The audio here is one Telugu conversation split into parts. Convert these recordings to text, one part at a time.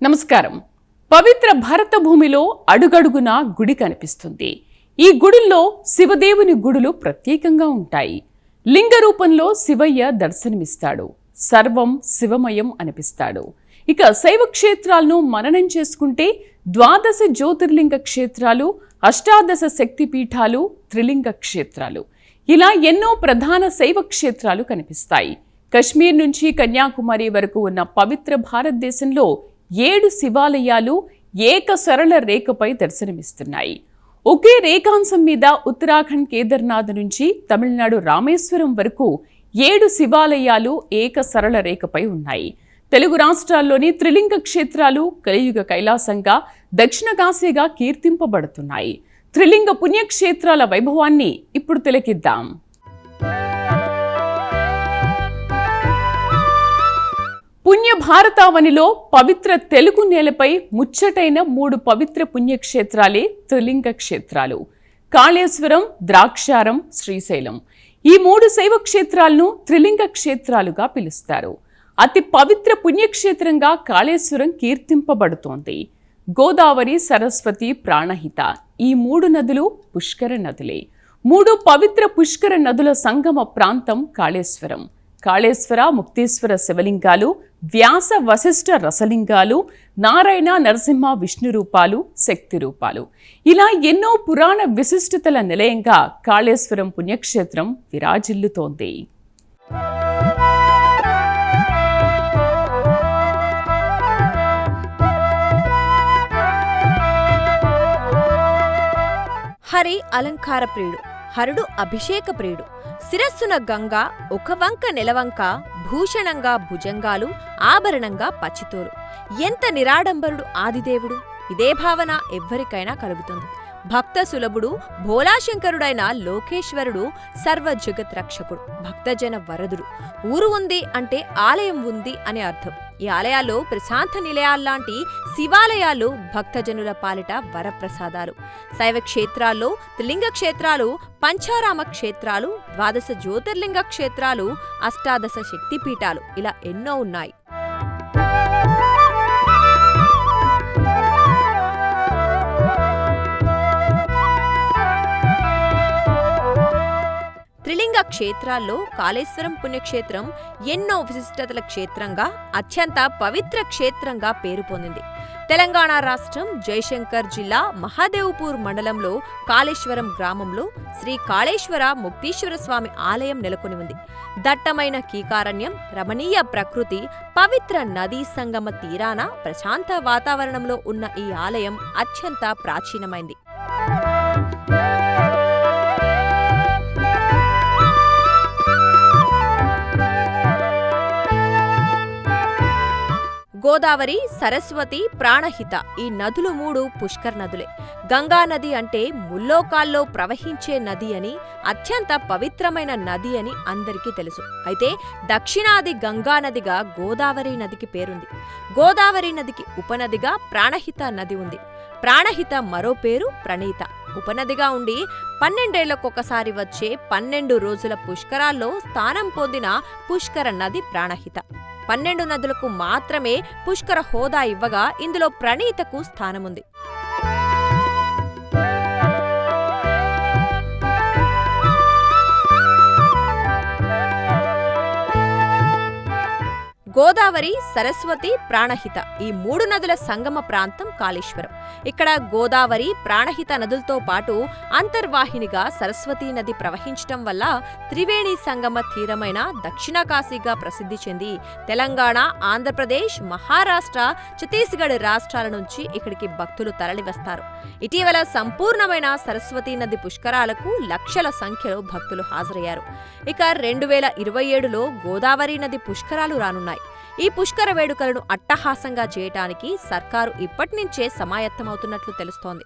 నమస్కారం. పవిత్ర భారత భూమిలో అడుగడుగున గుడి కనిపిస్తుంది. ఈ గుడుల్లో శివదేవుని గుడులు ప్రత్యేకంగా ఉంటాయి. లింగ రూపంలో శివయ్య దర్శనమిస్తాడు. సర్వం శివమయం అనిపిస్తాడు. ఇక శైవ క్షేత్రాలను మననం చేసుకుంటే ద్వాదశ జ్యోతిర్లింగ క్షేత్రాలు, అష్టాదశ శక్తిపీఠాలు, త్రిలింగ క్షేత్రాలు, ఇలా ఎన్నో ప్రధాన శైవ క్షేత్రాలు కనిపిస్తాయి. కశ్మీర్ నుంచి కన్యాకుమారి వరకు ఉన్న పవిత్ర భారతదేశంలో 7 శివాలయాలు ఏక సరళ రేఖపై దర్శనమిస్తున్నాయి. ఒకే రేఖాంశం మీద ఉత్తరాఖండ్ కేదార్నాథ్ నుంచి తమిళనాడు రామేశ్వరం వరకు 7 శివాలయాలు ఏక సరళ రేఖపై ఉన్నాయి. తెలుగు రాష్ట్రాల్లోని త్రిలింగ క్షేత్రాలు కలియుగ కైలాసంగా, దక్షిణ కాశీగా కీర్తింపబడుతున్నాయి. త్రిలింగ పుణ్యక్షేత్రాల వైభవాన్ని ఇప్పుడు తిలకిద్దాం. పుణ్య భారతావనిలో పవిత్ర తెలుగు నేలపై ముచ్చటైన 3 పవిత్ర పుణ్యక్షేత్రాలే త్రిలింగ క్షేత్రాలు. కాళేశ్వరం, ద్రాక్షారం, శ్రీశైలం, ఈ 3 శైవ క్షేత్రాలను త్రిలింగ క్షేత్రాలుగా పిలుస్తారు. అతి పవిత్ర పుణ్యక్షేత్రంగా కాళేశ్వరం కీర్తింపబడుతోంది. గోదావరి, సరస్వతి, ప్రాణహిత, ఈ 3 నదులు పుష్కర నదులే. 3 పవిత్ర పుష్కర నదుల సంగమ ప్రాంతం కాళేశ్వరం. కాళేశ్వర, ముక్తేశ్వర శివలింగాలు, వ్యాస వశిష్ఠ రసలింగాలు, నారాయణ, నరసింహ, విష్ణు రూపాలు, శక్తి రూపాలు, ఇలా ఎన్నో పురాణ విశిష్టతల నిలయంగా కాళేశ్వరం పుణ్యక్షేత్రం విరాజిల్లుతోంది. హరి అలంకార ప్రియుడు, హరుడు అభిషేక ప్రియుడు. శిరస్సున గంగా, ఒక వంక నెలవంక, భూషణంగా భుజంగాలు, ఆభరణంగా పచ్చితోలు. ఎంత నిరాడంబరుడు ఆదిదేవుడు! ఇదే భావన ఎవ్వరికైనా కలుగుతుంది. భక్త సులభుడు, భోలాశంకరుడైన లోకేశ్వరుడు సర్వ జగత్ రక్షకుడు, భక్తజన వరదుడు. ఊరు ఉంది అంటే ఆలయం ఉంది అని అర్థం. ఈ ఆలయాల్లో ప్రశాంత నిలయాల్లాంటి శివాలయాలు భక్తజనుల పాలిట వరప్రసాదాలు. శైవ క్షేత్రాల్లో త్రిలింగ క్షేత్రాలు, పంచారామ క్షేత్రాలు, ద్వాదశ జ్యోతిర్లింగ క్షేత్రాలు, అష్టాదశ శక్తిపీఠాలు, ఇలా ఎన్నో ఉన్నాయి. త్రిలింగ క్షేత్రాల్లో కాళేశ్వరం పుణ్యక్షేత్రం ఎన్నో విశిష్టతల క్షేత్రంగా, అత్యంత పవిత్ర క్షేత్రంగా పేరు పొందింది. తెలంగాణ రాష్ట్రం జయశంకర్ జిల్లా మహాదేవ్పూర్ మండలంలో కాళేశ్వరం గ్రామంలో శ్రీ కాళేశ్వర ముక్తీశ్వర స్వామి ఆలయం నెలకొని ఉంది. దట్టమైన కీకారణ్యం, రమణీయ ప్రకృతి, పవిత్ర నదీ సంగమ తీరాన ప్రశాంత వాతావరణంలో ఉన్న ఈ ఆలయం అత్యంత ప్రాచీనమైంది. గోదావరి, సరస్వతి, ప్రాణహిత, ఈ నదులు 3 పుష్కర నదులే. గంగా నది అంటే ముల్లోకాల్లో ప్రవహించే నది అని, అత్యంత పవిత్రమైన నది అని అందరికీ తెలుసు. అయితే దక్షిణాది గంగా నదిగా గోదావరి నదికి పేరుంది. గోదావరి నదికి ఉపనదిగా ప్రాణహిత నది ఉంది. ప్రాణహిత మరో పేరు ప్రణీత. ఉపనదిగా ఉండి 12 ఏళ్లకొకసారి వచ్చే 12 రోజుల పుష్కరాల్లో స్థానం పొందిన పుష్కర నది ప్రాణహిత. 12 నదులకు మాత్రమే పుష్కర హోదా ఇవ్వగా ఇందులో ప్రణీతకు స్థానముంది. గోదావరి, సరస్వతి, ప్రాణహిత, ఈ 3 నదుల సంగమ ప్రాంతం కాళేశ్వరం. ఇక్కడ గోదావరి, ప్రాణహిత నదులతో పాటు అంతర్వాహినిగా సరస్వతీ నది ప్రవహించటం వల్ల త్రివేణి సంగమ తీరమైన దక్షిణ కాశీగా ప్రసిద్ధి చెంది తెలంగాణ, ఆంధ్రప్రదేశ్, మహారాష్ట్ర, ఛత్తీస్గఢ్ రాష్ట్రాల నుంచి ఇక్కడికి భక్తులు తరలివస్తారు. ఇటీవల సంపూర్ణమైన సరస్వతీ నది పుష్కరాలకు లక్షల సంఖ్యలో భక్తులు హాజరయ్యారు. ఇక 2027లో గోదావరి నది పుష్కరాలు రానున్నాయి. ఈ పుష్కర వేడుకలను అట్టహాసంగా చేయటానికి సర్కారు ఇప్పటినుంచే సమాయత్తమవుతున్నట్లు తెలుస్తోంది.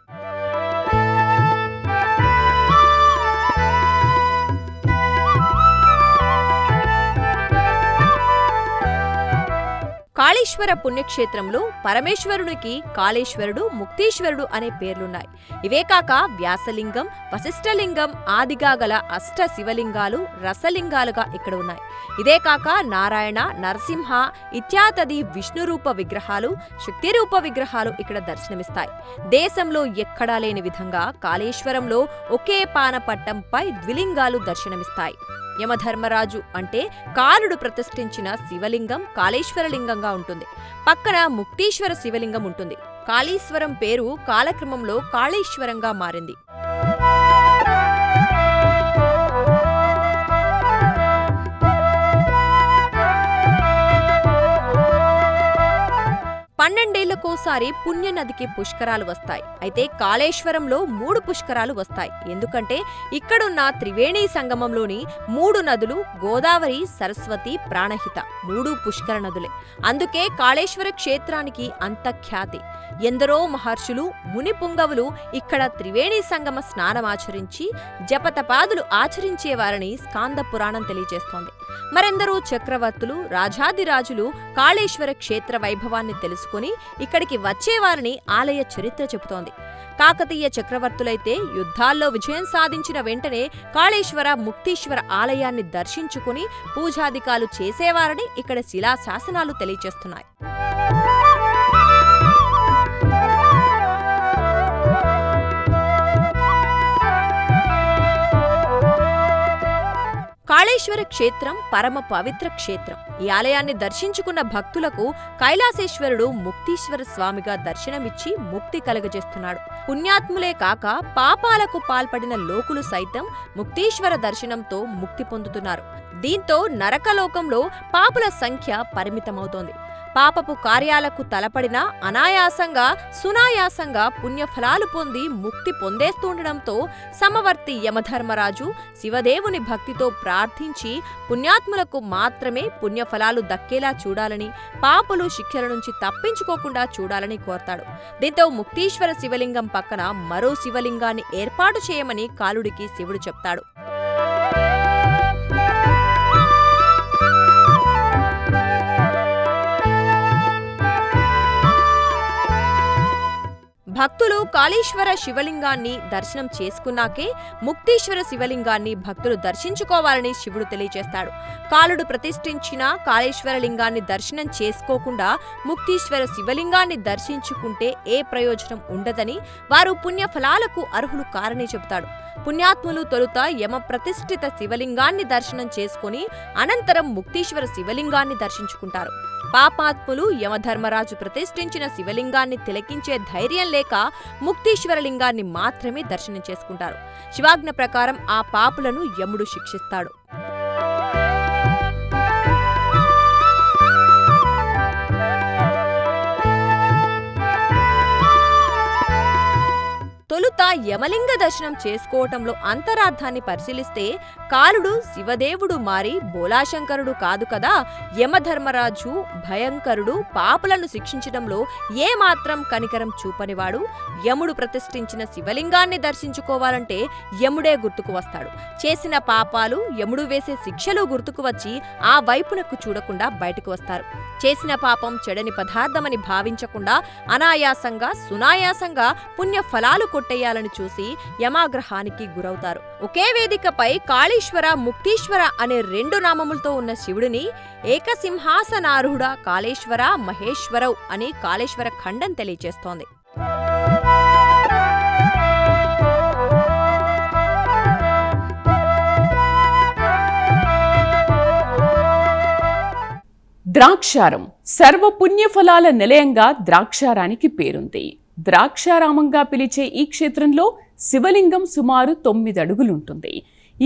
కాళేశ్వర పుణ్యక్షేత్రంలో పరమేశ్వరునికి కాళేశ్వరుడు, ముక్తీశ్వరుడు అనే పేర్లున్నాయి. ఇవే కాక వ్యాసలింగం, వశిష్ఠలింగం ఆదిగా గల అష్ట శివలింగాలు రసలింగాలుగా ఇక్కడ ఉన్నాయి. ఇదే కాక నారాయణ, నరసింహ ఇత్యాది విష్ణురూప విగ్రహాలు, శక్తిరూప విగ్రహాలు ఇక్కడ దర్శనమిస్తాయి. దేశంలో ఎక్కడా లేని విధంగా కాళేశ్వరంలో ఒకే పానపట్టంపై ద్విలింగాలు దర్శనమిస్తాయి. యమధర్మరాజు అంటే కాలుడు ప్రతిష్ఠించిన శివలింగం కాళేశ్వరలింగంగా ఉంటుంది. పక్కన ముక్తీశ్వర శివలింగం ఉంటుంది. కాళీశ్వరం పేరు కాలక్రమంలో కాళేశ్వరంగా మారింది. పన్నెండేళ్లకోసారి పుణ్యనదికి పుష్కరాలు వస్తాయి. అయితే కాళేశ్వరంలో 3 పుష్కరాలు వస్తాయి. ఎందుకంటే ఇక్కడున్న త్రివేణి సంగమంలోని 3 నదులు గోదావరి, సరస్వతి, ప్రాణహిత 3 పుష్కర నదులే. అందుకే కాళేశ్వర క్షేత్రానికి అంత ఖ్యాతి. ఎందరో మహర్షులు, ముని పుంగవులు ఇక్కడ త్రివేణి సంగమ స్నానమాచరించి జపతపాదులు ఆచరించేవారని స్కాంద పురాణం తెలియజేస్తోంది. మరెందరో చక్రవర్తులు, రాజాదిరాజులు కాళేశ్వర క్షేత్ర వైభవాన్ని తెలుసుకుని ఇక్కడికి వచ్చేవారని ఆలయ చరిత్ర చెబుతోంది. కాకతీయ చక్రవర్తులైతే యుద్ధాల్లో విజయం సాధించిన వెంటనే కాళేశ్వర, ముక్తీశ్వర ఆలయాన్ని దర్శించుకుని పూజాధికాలు చేసేవారని ఇక్కడ శిలాశాసనాలు తెలియజేస్తున్నాయి. కాళేశ్వర క్షేత్రం పరమ పవిత్ర క్షేత్రం. ఈ ఆలయాన్ని దర్శించుకున్న భక్తులకు కైలాసేశ్వరుడు ముక్తీశ్వర స్వామిగా దర్శనమిచ్చి ముక్తి కలుగజేస్తున్నాడు. పుణ్యాత్ములే కాక పాపాలకు పాల్పడిన లోకులు సైతం ముక్తీశ్వర దర్శనంతో ముక్తి పొందుతున్నారు. దీంతో నరకలోకంలో పాపుల సంఖ్య పరిమితమవుతోంది. పాపపు కార్యాలకు తలపడినా అనాయాసంగా, సునాయాసంగా పుణ్యఫలాలు పొంది ముక్తి పొందేస్తుండడంతో సమవర్తి యమధర్మరాజు శివదేవుని భక్తితో ప్రార్థించి పుణ్యాత్ములకు మాత్రమే పుణ్యఫలాలు దక్కేలా చూడాలని, పాపులు శిక్షల నుంచి తప్పించుకోకుండా చూడాలని కోరతాడు. దీంతో ముక్తీశ్వర శివలింగం పక్కన మరో శివలింగాన్ని ఏర్పాటు చేయమని కాలుడికి శివుడు చెప్తాడు. భక్తులు కాళేశ్వర శివలింగాన్ని దర్శనం చేసుకున్నాకే ముక్తీశ్వర శివలింగాన్ని భక్తులు దర్శించుకోవాలని శివుడు తెలియజేస్తాడు. కాలుడు ప్రతిష్ఠించిన కాళేశ్వర లింగాన్ని దర్శనం చేసుకోకుండా ముక్తీశ్వర శివలింగాన్ని దర్శించుకుంటే ఏ ప్రయోజనం ఉండదని, వారు పుణ్యఫలాలకు అర్హులు కారని చెబుతాడు. పుణ్యాత్ములు తొలుత యమ ప్రతిష్ఠిత శివలింగాన్ని దర్శనం చేసుకుని అనంతరం ముక్తీశ్వర శివలింగాన్ని దర్శించుకుంటారు. పాపాత్ములు యమధర్మరాజు ప్రతిష్ఠించిన శివలింగాన్ని తిలకించే ధైర్యం లేక ముక్తీశ్వర లింగాన్ని మాత్రమే దర్శనం చేసుకుంటారు. శివాజ్ఞ ప్రకారం ఆ పాపులను యముడు శిక్షిస్తాడు. తొలుత యమలింగ దర్శనం చేసుకోవటంలో అంతరార్థాన్ని పరిశీలిస్తే కాలుడు శివదేవుడు మారి బోలాశంకరుడు కాదు కదా. యమధర్మరాజు భయంకరుడు, పాపులను శిక్షించడంలో ఏమాత్రం కనికరం చూపనివాడు. యముడు ప్రతిష్ఠించిన శివలింగాన్ని దర్శించుకోవాలంటే యముడే గుర్తుకు వస్తాడు. చేసిన పాపాలు, యముడు వేసే శిక్షలు గుర్తుకు వచ్చి ఆ వైపునకు చూడకుండా బయటకు వస్తారు. చేసిన పాపం చెడని పదార్థమని భావించకుండా అనాయాసంగా, సునాయాసంగా పుణ్య ఫలాలు కొట్టేయాలని చూసి యమాగ్రహానికి గురవుతారు. ఒకే వేదికపై కాళేశ్వర, ముక్తీశ్వర అనే 2 నామములతో ఉన్న శివుడిని ఏకసింహాసనారూఢ కాళేశ్వర, మహేశ్వరవ్ అని కాళేశ్వర ఖండం తెలియజేస్తోంది. ద్రాక్షారం సర్వపుణ్యఫలాల నిలయంగా ద్రాక్షారానికి పేరుంది. ద్రాక్షారామంగా పిలిచే ఈ క్షేత్రంలో శివలింగం సుమారు 9 అడుగులుంటుంది.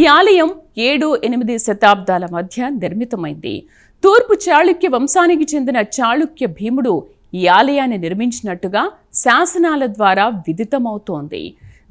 ఈ ఆలయం 7-8 శతాబ్దాల మధ్య నిర్మితమైంది. తూర్పు చాళుక్య వంశానికి చెందిన చాళుక్య భీముడు ఈ ఆలయాన్ని నిర్మించినట్టుగా శాసనాల ద్వారా విదితమవుతోంది.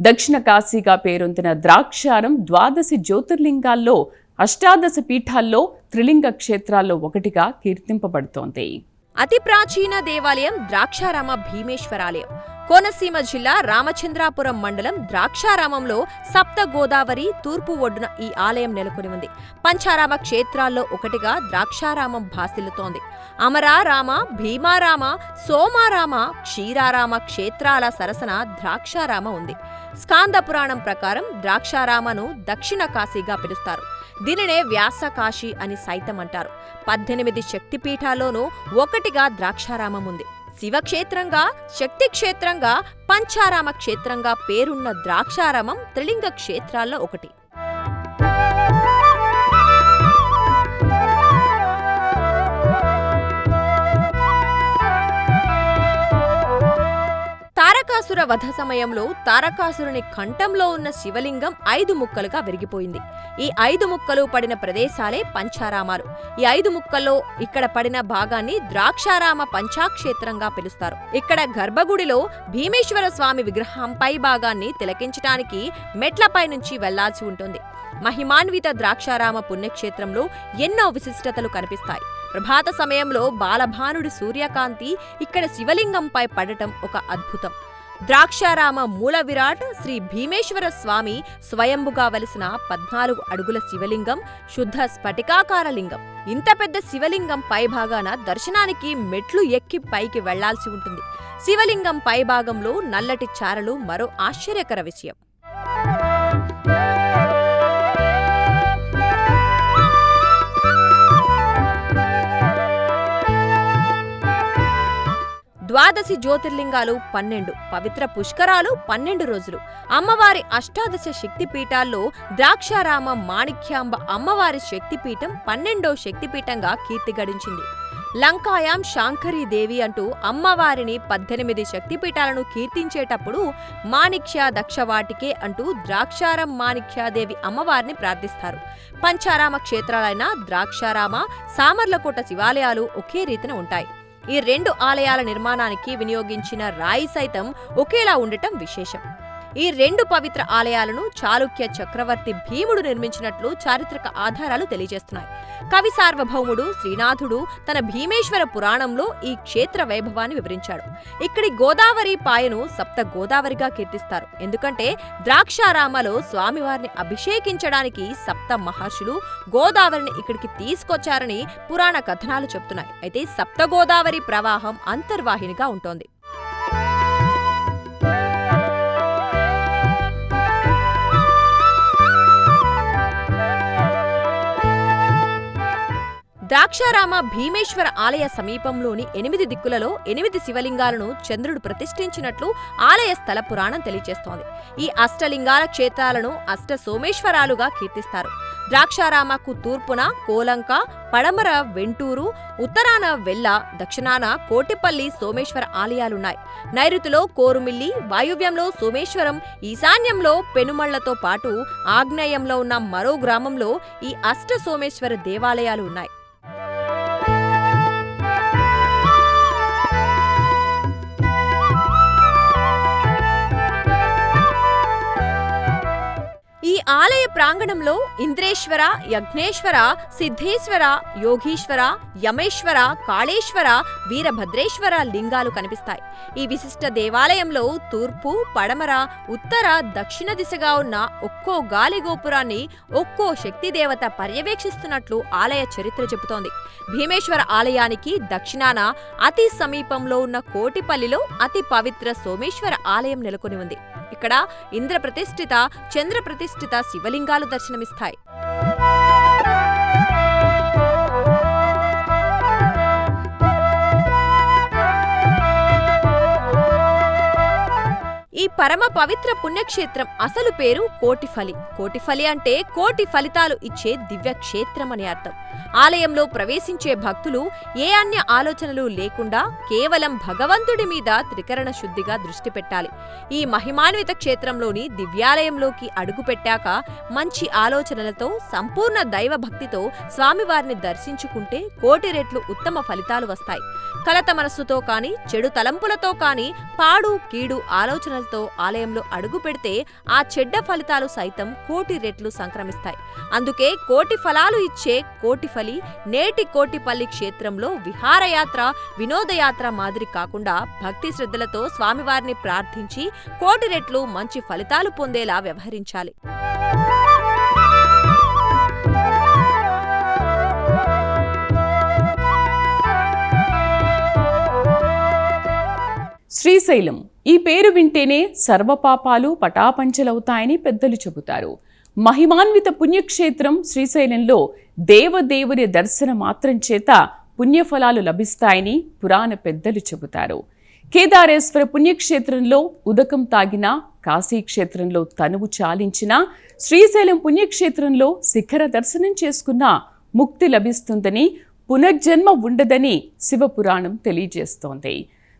దక్షిణ కాశీగా పేరొందిన ద్రాక్షారం 12 జ్యోతిర్లింగాల్లో, 18 పీఠాల్లో, త్రిలింగ క్షేత్రాల్లో ఒకటిగా కీర్తింపబడుతోంది. అతి ప్రాచీన దేవాలయం ద్రాక్షారామ భీమేశ్వరాలయం. కోనసీమ జిల్లా రామచంద్రాపురం మండలం ద్రాక్షారామంలో సప్త గోదావరి తూర్పు ఒడ్డున ఈ ఆలయం నెలకొని ఉంది. పంచారామ క్షేత్రాల్లో ఒకటిగా ద్రాక్షారామం భాసిల్లుతోంది. అమరారామ, భీమారామ, సోమారామ, క్షీరారామ క్షేత్రాల సరసన ద్రాక్షారామ ఉంది. స్కాంద పురాణం ప్రకారం ద్రాక్షారామను దక్షిణ కాశీగా పిలుస్తారు. దీనినే వ్యాసకాశి అని సైతం అంటారు. 18 శక్తిపీఠాల్లోనూ ఒకటిగా ద్రాక్షారామం ఉంది. శివక్షేత్రంగా, శక్తి క్షేత్రంగా, పంచారామ క్షేత్రంగా పేరున్న ద్రాక్షారామం త్రిలింగ క్షేత్రాల్లో ఒకటి. తారకాసుర వధ సమయంలో తారకాసురుని కంఠంలో ఉన్న శివలింగం 5 ముక్కలుగా విరిగిపోయింది. ఈ 5 ముక్కలు పడిన ప్రదేశాలే పంచారామాలు. ఈ 5 ముక్కల్లో ఇక్కడ పడిన భాగాన్ని ద్రాక్షారామ పంచాక్షేత్రంగా పిలుస్తారు. ఇక్కడ గర్భగుడిలో భీమేశ్వర స్వామి విగ్రహం పై భాగాన్ని తిలకించటానికి మెట్లపై నుంచి వెళ్లాల్సి ఉంటుంది. మహిమాన్విత ద్రాక్షారామ పుణ్యక్షేత్రంలో ఎన్నో విశిష్టతలు కనిపిస్తాయి. ప్రభాత సమయంలో బాలభానుడి సూర్యకాంతి ఇక్కడ శివలింగంపై పడటం ఒక అద్భుతం. ద్రాక్షారామ మూల విరాట్ శ్రీ భీమేశ్వర స్వామి స్వయంభుగా వెలిసిన 14 అడుగుల శివలింగం శుద్ధ స్ఫటికాకార లింగం. ఇంత పెద్ద శివలింగం పైభాగాన దర్శనానికి మెట్లు ఎక్కి పైకి వెళ్లాల్సి ఉంటుంది. శివలింగం పైభాగంలో నల్లటి చారలు మరో ఆశ్చర్యకర విషయం. ద్వాదశి జ్యోతిర్లింగాలు 12, పవిత్ర పుష్కరాలు 12 రోజులు. అమ్మవారి అష్టాదశ శక్తిపీఠాల్లో ద్రాక్షారామ మాణిక్యాంబ అమ్మవారి శక్తిపీఠం 12వ శక్తిపీఠంగా కీర్తి గడించింది. లంకాయాం శాంకరీదేవి అంటూ అమ్మవారిని 18 శక్తిపీఠాలను కీర్తించేటప్పుడు మాణిక్య దక్షవాటికే అంటూ ద్రాక్షారం మాణిక్యాదేవి అమ్మవారిని ప్రార్థిస్తారు. పంచారామ క్షేత్రాలైన ద్రాక్షారామ, సామర్లకోట శివాలయాలు ఒకే రీతిన ఉంటాయి. ఈ 2 ఆలయాల నిర్మాణానికి వినియోగించిన రాయి సైతం ఒకేలా ఉండటం విశేషం. ఈ 2 పవిత్ర ఆలయాలను చాళుక్య చక్రవర్తి భీముడు నిర్మించినట్లు చారిత్రక ఆధారాలు తెలియజేస్తున్నాయి. కవి సార్వభౌముడు శ్రీనాథుడు తన భీమేశ్వర పురాణంలో ఈ క్షేత్ర వైభవాన్ని వివరించాడు. ఇక్కడి గోదావరి పాయను సప్త గోదావరిగా కీర్తిస్తారు. ఎందుకంటే ద్రాక్షారామలో స్వామివారిని అభిషేకించడానికి సప్త మహర్షులు గోదావరిని ఇక్కడికి తీసుకొచ్చారని పురాణ కథనాలు చెప్తున్నాయి. అయితే సప్త గోదావరి ప్రవాహం అంతర్వాహినిగా ఉంటోంది. ద్రాక్షారామ భీమేశ్వర ఆలయ సమీపంలోని 8 దిక్కులలో 8 శివలింగాలను చంద్రుడు ప్రతిష్ఠించినట్లు ఆలయ స్థల పురాణం తెలియజేస్తోంది. ఈ అష్టలింగాల క్షేత్రాలను అష్ట సోమేశ్వరాలుగా కీర్తిస్తారు. ద్రాక్షారామకు తూర్పున కోలంక, పడమర వెంటూరు, ఉత్తరాన వెల్ల, దక్షిణాన కోటిపల్లి సోమేశ్వర ఆలయాలున్నాయి. నైరుతిలో కోరుమిల్లి, వాయువ్యంలో సోమేశ్వరం, ఈశాన్యంలో పెనుమళ్లతో పాటు ఆగ్నేయంలో ఉన్న మరో గ్రామంలో ఈ అష్ట సోమేశ్వర దేవాలయాలు ఉన్నాయి. ఈ ఆలయ ప్రాంగణంలో ఇంద్రేశ్వర, యజ్ఞేశ్వర, సిద్ధేశ్వర, యోగీశ్వర, యమేశ్వర, కాళేశ్వర, వీరభద్రేశ్వర లింగాలు కనిపిస్తాయి. ఈ విశిష్ట దేవాలయంలో తూర్పు, పడమర, ఉత్తర, దక్షిణ దిశగా ఉన్న ఒక్కో గాలిగోపురాన్ని ఒక్కో శక్తిదేవత పర్యవేక్షిస్తున్నట్లు ఆలయ చరిత్ర చెబుతోంది. భీమేశ్వర ఆలయానికి దక్షిణాన అతి సమీపంలో ఉన్న కోటిపల్లిలో అతి పవిత్ర సోమేశ్వర ఆలయం నెలకొని ఉంది. ఇక్కడ ఇంద్ర ప్రతిష్ఠిత, చంద్ర ప్రతిష్ఠిత శివలింగాలు దర్శనమిస్తాయి. ఈ పరమ పవిత్ర పుణ్యక్షేత్రం అసలు పేరు కోటిఫలి. కోటిఫలి అంటే కోటి ఫలితాలు ఇచ్చే దివ్య క్షేత్రం అని అర్థం. ఆలయంలో ప్రవేశించే భక్తులు ఏ అన్య ఆలోచనలు లేకుండా కేవలం భగవంతుడి మీద త్రికరణ శుద్ధిగా దృష్టి పెట్టాలి. ఈ మహిమాన్విత క్షేత్రంలోని దివ్యాలయంలోకి అడుగుపెట్టాక మంచి ఆలోచనలతో, సంపూర్ణ దైవ భక్తితో స్వామివారిని దర్శించుకుంటే కోటి రెట్లు ఉత్తమ ఫలితాలు వస్తాయి. కలత మనస్సుతో కాని, చెడు తలంపులతో కాని, పాడు కీడు ఆలోచనలతో ఆలయంలో అడుగు పెడితే ఆ చెడ్డ ఫలితాలు సైతం కోటి రెట్లు సంక్రమిస్తాయి. అందుకే కోటి ఫలాలు ఇచ్చే కోటిఫలి నేటి కోటిపల్లి క్షేత్రంలో విహారయాత్ర, వినోదయాత్ర మాదిరి కాకుండా భక్తి శ్రద్ధలతో స్వామివారిని ప్రార్థించి కోటి రెట్లు మంచి ఫలితాలు పొందేలా వ్యవహరించాలి. శ్రీశైలం ఈ పేరు వింటేనే సర్వపాపాలు పటాపంచలవుతాయని పెద్దలు చెబుతారు. మహిమాన్విత పుణ్యక్షేత్రం శ్రీశైలంలో దేవదేవుని దర్శన మాత్రం చేత పుణ్యఫలాలు లభిస్తాయని పురాణ పెద్దలు చెబుతారు. కేదారేశ్వర పుణ్యక్షేత్రంలో ఉదకం తాగినా, కాశీక్షేత్రంలో తనువు చాలించినా, శ్రీశైలం పుణ్యక్షేత్రంలో శిఖర దర్శనం చేసుకున్నా ముక్తి లభిస్తుందని, పునర్జన్మ ఉండదని శివపురాణం తెలియజేస్తోంది.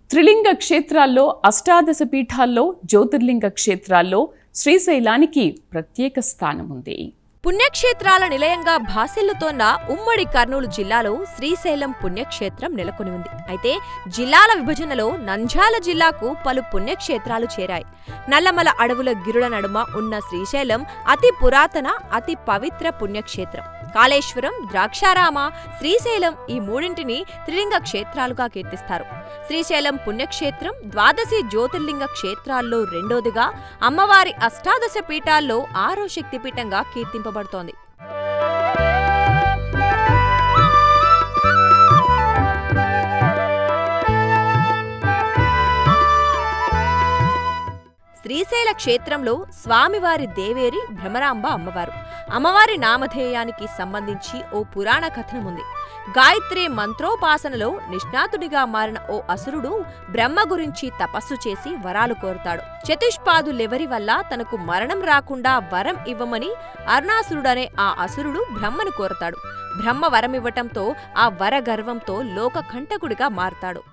త్రిలింగ క్షేత్రాల్లో, అష్టాదశ పీఠాల్లో, జ్యోతిర్లింగ క్షేత్రాల్లో శ్రీశైలానికి ప్రత్యేక స్థానం ఉంది. పుణ్యక్షేత్రాల నిలయంగా భాసిల్లుతోన్న ఉమ్మడి కర్నూలు జిల్లాలో శ్రీశైలం పుణ్యక్షేత్రం నెలకొని ఉంది. అయితే జిల్లాల విభజనలో నంద్యాల జిల్లాకు పలు పుణ్యక్షేత్రాలు చేరాయి. నల్లమల అడవుల గిరుల నడుమ ఉన్న శ్రీశైలం అతి పురాతన, అతి పవిత్ర పుణ్యక్షేత్రం. కాళేశ్వరం, ద్రాక్షారామ, శ్రీశైలం ఈ మూడింటిని త్రిలింగ క్షేత్రాలుగా కీర్తిస్తారు. శ్రీశైలం పుణ్యక్షేత్రం ద్వాదశి జ్యోతిర్లింగ క్షేత్రాల్లో రెండోదిగా, అమ్మవారి అష్టాదశ పీఠాల్లో 6వ శక్తిపీఠంగా కీర్తింపబడుతోంది. శ్రీశైల క్షేత్రంలో స్వామివారి దేవేరి భ్రమరాంబ అమ్మవారు. అమ్మవారి నామధేయానికి సంబంధించి ఓ పురాణ కథనముంది. గాయత్రి మంత్రోపాసనలో నిష్ణాతుడిగా మారిన ఓ అసురుడు బ్రహ్మ గురించి తపస్సు చేసి వరాలు కోరుతాడు. చతుష్పాదులెవరి వల్ల తనకు మరణం రాకుండా వరం ఇవ్వమని అరుణాసురుడనే ఆ అసురుడు బ్రహ్మను కోరతాడు. బ్రహ్మ వరమివ్వటంతో ఆ వర గర్వంతో లోకకంటకుడిగా మారతాడు.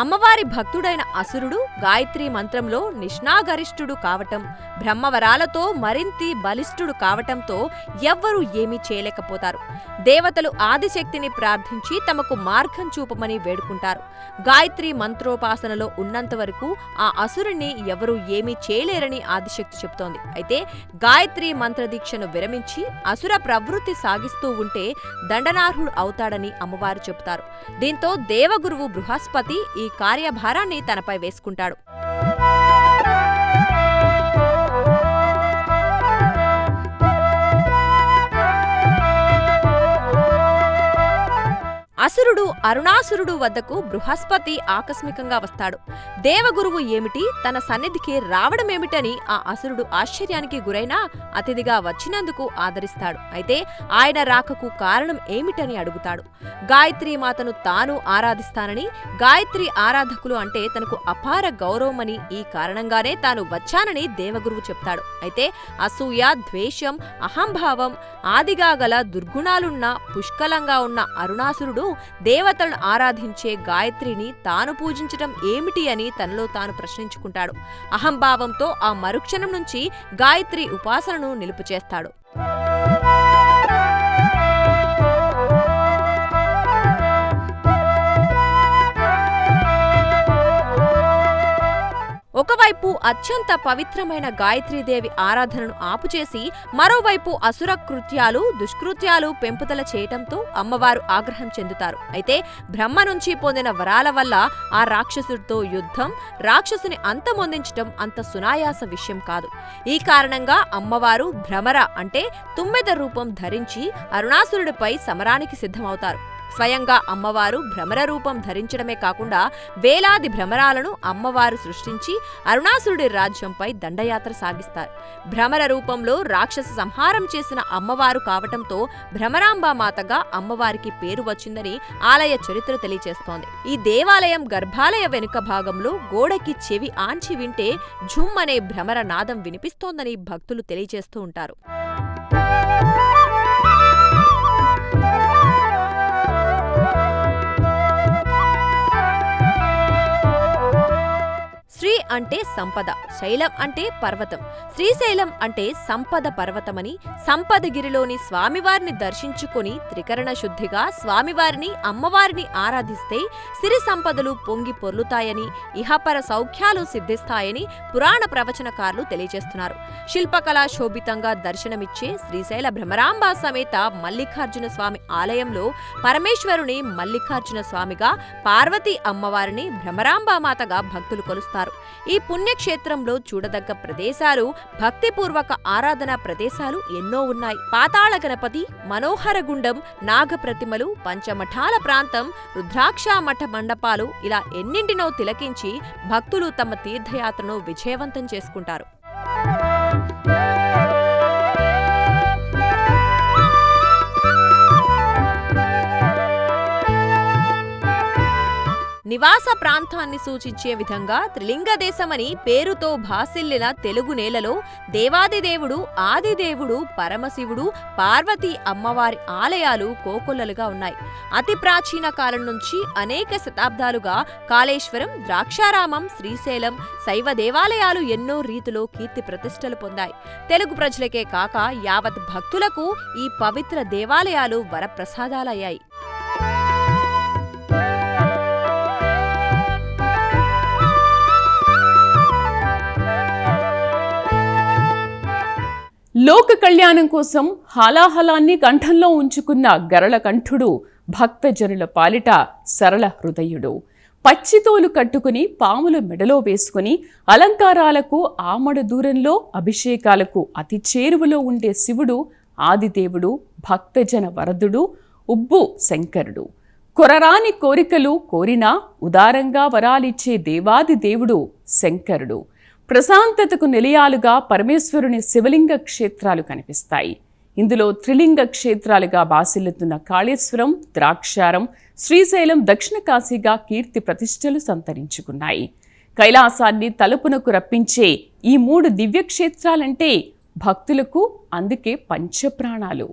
అమ్మవారి భక్తుడైన అసురుడు గాయత్రీ మంత్రంలో నిష్ణాగరిష్ఠుడు కావటం, బ్రహ్మవరాలతో మరింతి బలిష్ఠుడు కావటంతో ఎవ్వరూ ఏమీ చేయలేకపోతారు. దేవతలు ఆదిశక్తిని ప్రార్థించి తమకు మార్గం చూపమని వేడుకుంటారు. గాయత్రీ మంత్రోపాసనలో ఉన్నంతవరకు ఆ అసురుణ్ణి ఎవరూ ఏమీ చేయలేరని ఆదిశక్తి చెబుతోంది. అయితే గాయత్రీ మంత్రదీక్షను విరమించి అసుర ప్రవృత్తి సాగిస్తూ ఉంటే దండనార్హుడు అవుతాడని అమ్మవారు చెబుతారు. దీంతో దేవగురువు బృహస్పతి ఈ కార్యభారాన్ని తనపై వేసుకుంటాడు. అసురుడు అరుణాసురుడు వద్దకు బృహస్పతి ఆకస్మికంగా వస్తాడు. దేవగురువు ఏమిటి, తన సన్నిధికి రావడమేమిటని ఆ అసురుడు ఆశ్చర్యానికి గురైనా అతిథిగా వచ్చినందుకు ఆదరిస్తాడు. అయితే ఆయన రాకకు కారణం ఏమిటని అడుగుతాడు. గాయత్రీమాతను తాను ఆరాధిస్తానని, గాయత్రి ఆరాధకులు అంటే తనకు అపార గౌరవమని, ఈ కారణంగానే తాను వచ్చానని దేవగురువు చెప్తాడు. అయితే అసూయ, ద్వేషం, అహంభావం ఆదిగా గల దుర్గుణాలున్న పుష్కలంగా ఉన్న అరుణాసురుడు దేవతలను ఆరాధించే గాయత్రిని తాను పూజించటం ఏమిటి అని తనలో తాను ప్రశ్నించుకుంటాడు. అహంభావంతో ఆ మరుక్షణం నుంచి గాయత్రి ఉపాసనను నిలుపుచేస్తాడు. ఒకవైపు అత్యంత పవిత్రమైన గాయత్రీదేవి ఆరాధనను ఆపుచేసి మరోవైపు అసుర కృత్యాలు, దుష్కృత్యాలు పెంపుదల చేయటంతో అమ్మవారు ఆగ్రహం చెందుతారు. అయితే బ్రహ్మ నుంచి పొందిన వరాల వల్ల ఆ రాక్షసుడితో యుద్ధం, రాక్షసుని అంతమొందించటం అంత సునాయాస విషయం కాదు. ఈ కారణంగా అమ్మవారు భ్రమర అంటే తుమ్మెద రూపం ధరించి అరుణాసురుడిపై సమరానికి సిద్ధమవుతారు. స్వయంగా అమ్మవారు భ్రమర రూపం ధరించడమే కాకుండా వేలాది భ్రమరాలను అమ్మవారు సృష్టించి అరుణాసురుడి రాజ్యంపై దండయాత్ర సాగిస్తారు. భ్రమర రూపంలో రాక్షస సంహారం చేసిన అమ్మవారు కావటంతో భ్రమరాంబామాతగా అమ్మవారికి పేరు వచ్చిందని ఆలయ చరిత్ర తెలియజేస్తోంది. ఈ దేవాలయం గర్భాలయ వెనుక భాగంలో గోడకి చెవి ఆంచి వింటే ఝుమ్ అనే భ్రమర నాదం వినిపిస్తోందని భక్తులు తెలియజేస్తూ ఉంటారు. శ్రీ అంటే సంపద, శైలం అంటే పర్వతం. శ్రీశైలం అంటే సంపద పర్వతమని, సంపదగిరిలోని స్వామివారిని దర్శించుకొని త్రికరణ శుద్ధిగా స్వామివారిని అమ్మవారిని ఆరాధిస్తే సిరి సంపదలు పొంగి పొర్లుతాయని, ఇహపర సౌఖ్యాలు సిద్ధిస్తాయని పురాణ ప్రవచనకారులు తెలియజేస్తున్నారు. శిల్పకళా శోభితంగా దర్శనమిచ్చే శ్రీశైల భ్రమరాంబ సమేత మల్లికార్జున స్వామి ఆలయంలో పరమేశ్వరుని మల్లికార్జున స్వామిగా, పార్వతీ అమ్మవారిని భ్రమరాంబామాతగా భక్తులు కొలుస్తారు. ఈ పుణ్యక్షేత్రంలో చూడదగ్గ ప్రదేశాలు, భక్తిపూర్వక ఆరాధనా ప్రదేశాలు ఎన్నో ఉన్నాయి. పాతాళ గణపతి, మనోహరగుండం, నాగప్రతిమలు, పంచమఠాల ప్రాంతం, రుద్రాక్ష మఠ మండపాలు ఇలా ఎన్నింటినో తిలకించి భక్తులు తమ తీర్థయాత్రను విజయవంతం చేసుకుంటారు. నివాస ప్రాంతాన్ని సూచించే విధంగా త్రిలింగ దేశమని పేరుతో భాసిల్లిన తెలుగు నేలలో దేవాదిదేవుడు, ఆదిదేవుడు, పరమశివుడు, పార్వతీ అమ్మవారి ఆలయాలు కోకొల్లలుగా ఉన్నాయి. అతి ప్రాచీన కాలం నుంచి అనేక శతాబ్దాలుగా కాళేశ్వరం, ద్రాక్షారామం, శ్రీశైలం శైవ దేవాలయాలు ఎన్నో రీతిలో కీర్తి ప్రతిష్టలు పొందాయి. తెలుగు ప్రజలకే కాక యావత్ భక్తులకు ఈ పవిత్ర దేవాలయాలు వరప్రసాదాలయ్యాయి. లోక కళ్యాణం కోసం హాలాహలాన్ని కంఠంలో ఉంచుకున్న గరళకంఠుడు భక్తజనుల పాలిట సరళ హృదయుడు. పచ్చితోలు కట్టుకుని పాముల మెడలో వేసుకుని అలంకారాలకు ఆమడ దూరంలో అభిషేకాలకు అతి చేరువలో ఉండే శివుడు ఆదిదేవుడు, భక్తజన వరదుడు, ఉబ్బు శంకరుడు. కొరరాని కోరికలు కోరినా ఉదారంగా వరాలిచ్చే దేవాది దేవుడు శంకరుడు. ప్రశాంతతకు నిలయాలుగా పరమేశ్వరుని శివలింగ క్షేత్రాలు కనిపిస్తాయి. ఇందులో త్రిలింగ క్షేత్రాలుగా బాసిల్లుతున్న కాళేశ్వరం, ద్రాక్షారం, శ్రీశైలం దక్షిణ కాశీగా కీర్తి ప్రతిష్టలు సంతరించుకున్నాయి. కైలాసాన్ని తలుపునకు రప్పించే ఈ 3 దివ్యక్షేత్రాలంటే భక్తులకు అందుకే పంచప్రాణాలు.